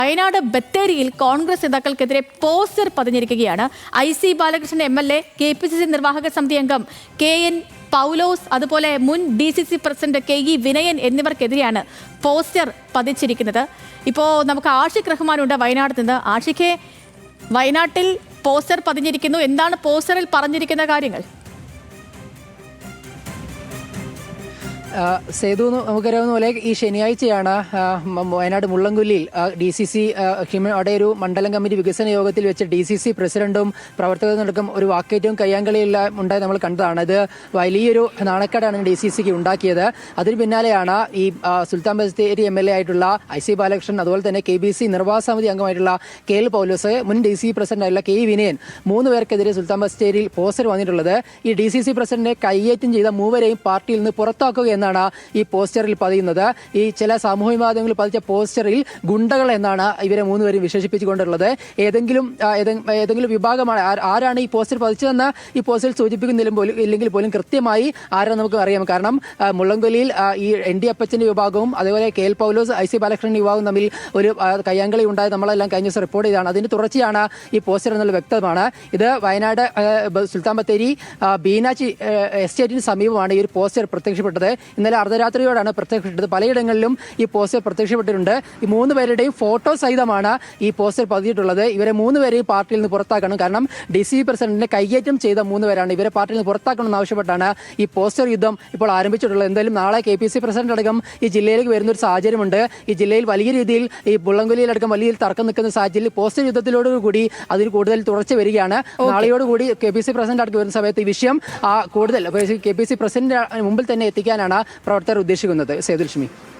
വയനാട് ബത്തേരിയിൽ കോൺഗ്രസ് നേതാക്കൾക്കെതിരെ പോസ്റ്റർ പതിഞ്ഞിരിക്കുകയാണ്. IC ബാലകൃഷ്ണൻ MLA, KPCC നിർവാഹക സമിതി അംഗം KN പൗലോസ്, അതുപോലെ മുൻ DCC പ്രസിഡന്റ് KE വിനയൻ എന്നിവർക്കെതിരെയാണ് പോസ്റ്റർ പതിച്ചിരിക്കുന്നത്. ഇപ്പോൾ നമുക്ക് ആഷിഖ് റഹ്മാനുണ്ട് വയനാട് നിന്ന്. ആഷിഖെ, വയനാട്ടിൽ പോസ്റ്റർ പതിഞ്ഞിരിക്കുന്നു. എന്താണ് പോസ്റ്ററിൽ പറഞ്ഞിരിക്കുന്ന കാര്യങ്ങൾ? സേതു, നമുക്കറിയാവുന്ന പോലെ ഈ ശനിയാഴ്ചയാണ് വയനാട് മുള്ളംകൊല്ലിയിൽ DCC അവിടെ ഒരു മണ്ഡലം കമ്മിറ്റി വികസന യോഗത്തിൽ വെച്ച് DCC പ്രസിഡന്റും പ്രവർത്തകർക്കും ഒരു വാക്കേറ്റവും കയ്യാങ്കളിയെല്ലാം ഉണ്ടായി നമ്മൾ കണ്ടതാണ്. ഇത് വലിയൊരു നാണക്കേടാണ് DCCക്ക് ഉണ്ടാക്കിയത്. അതിന് പിന്നാലെയാണ് ഈ സുൽത്താൻ ബത്തേരി MLA ആയിട്ടുള്ള IC ബാലകൃഷ്ണൻ, അതുപോലെ തന്നെ KBC നിർവാഹക സമിതി അംഗമായിട്ടുള്ള KL പൗലോസ്, മുൻ DCC പ്രസിഡന്റ് ആയിട്ടുള്ള KE വിനയൻ, 3 പേർക്കെതിരെ സുൽത്താൻ ബത്തേരിയിൽ പോസ്റ്റർ വന്നിട്ടുള്ളത്. ഈ DCC പ്രസിഡന്റിനെ കയ്യേറ്റം ചെയ്ത 3 പേരെയും പാർട്ടിയിൽ നിന്ന് പുറത്താക്കുക എന്നാണ് ഈ പോസ്റ്ററിൽ പതിയുന്നത്. ഈ ചില സാമൂഹിക മാധ്യമങ്ങളിൽ പതിച്ച പോസ്റ്ററിൽ ഗുണ്ടകൾ എന്നാണ് ഇവരെ 3 പേരും വിശേഷിപ്പിച്ചുകൊണ്ടുള്ളത്. ഏതെങ്കിലും വിഭാഗമാണ് ആരാണ് ഈ പോസ്റ്റർ പതിച്ചതെന്ന് ഈ പോസ്റ്ററിൽ സൂചിപ്പിക്കുന്നില്ലെങ്കിൽ പോലും കൃത്യമായി ആരാണ് നമുക്ക് അറിയാം. കാരണം മുള്ളംകൊല്ലിയിൽ ഈ ND അപ്പച്ചന്റെ വിഭാഗവും അതുപോലെ KL പൗലോസ്, IC ബാലകൃഷ്ണൻ വിഭാഗവും തമ്മിൽ ഒരു കയ്യാങ്കളി ഉണ്ടായത് നമ്മളെല്ലാം കഴിഞ്ഞ ദിവസം റിപ്പോർട്ട് ചെയ്താണ്. അതിന്റെ തുടർച്ചയാണ് ഈ പോസ്റ്റർ എന്നുള്ള വ്യക്തമാണ്. ഇത് വയനാട് സുൽത്താൻ ബത്തേരി ബീനാച്ചി എസ്റ്റേറ്റിന് സമീപമാണ് ഈ ഒരു പോസ്റ്റർ പ്രത്യക്ഷപ്പെട്ടത്. ഇന്നലെ അർദ്ധരാത്രിയോടാണ് പ്രത്യക്ഷപ്പെട്ടത്. പലയിടങ്ങളിലും ഈ പോസ്റ്റർ പ്രത്യക്ഷപ്പെട്ടിട്ടുണ്ട്. ഈ 3 പേരുടെയും ഫോട്ടോ സഹിതമാണ് ഈ പോസ്റ്റർ പതിയിട്ടുള്ളത്. ഇവരെ 3 പേരെയും പാർട്ടിയിൽ നിന്ന് പുറത്താക്കണം. കാരണം DCC പ്രസിഡന്റിനെ കയ്യേറ്റം ചെയ്ത 3 പേരാണ്. ഇവരെ പാർട്ടിയിൽ നിന്ന് പുറത്താക്കണമെന്ന് ആവശ്യപ്പെട്ടാണ് ഈ പോസ്റ്റർ യുദ്ധം ഇപ്പോൾ ആരംഭിച്ചിട്ടുള്ളത്. എന്തായാലും നാളെ KPC പ്രസിഡന്റ് അടക്കം ഈ ജില്ലയിലേക്ക് വരുന്ന ഒരു സാഹചര്യമുണ്ട്. ഈ ജില്ലയിൽ വലിയ രീതിയിൽ ഈ മുള്ളംകൊല്ലിയിലടക്കം വലിയ തർക്കം നിൽക്കുന്ന സാഹചര്യത്തിൽ പോസ്റ്റർ യുദ്ധത്തിലോടുകൂടി അതിൽ കൂടുതൽ തുടർച്ച വരികയാണ്. നാളെയോടുകൂടി KPC പ്രസിഡന്റ് അടക്കം വരുന്ന സമയത്ത് ഈ വിഷയം കൂടുതൽ KPC പ്രസിഡന്റ് മുമ്പിൽ തന്നെ എത്തിക്കാനാണ് പ്രവർത്തകർ ഉദ്ദേശിക്കുന്നത്. സേതുലക്ഷ്മി.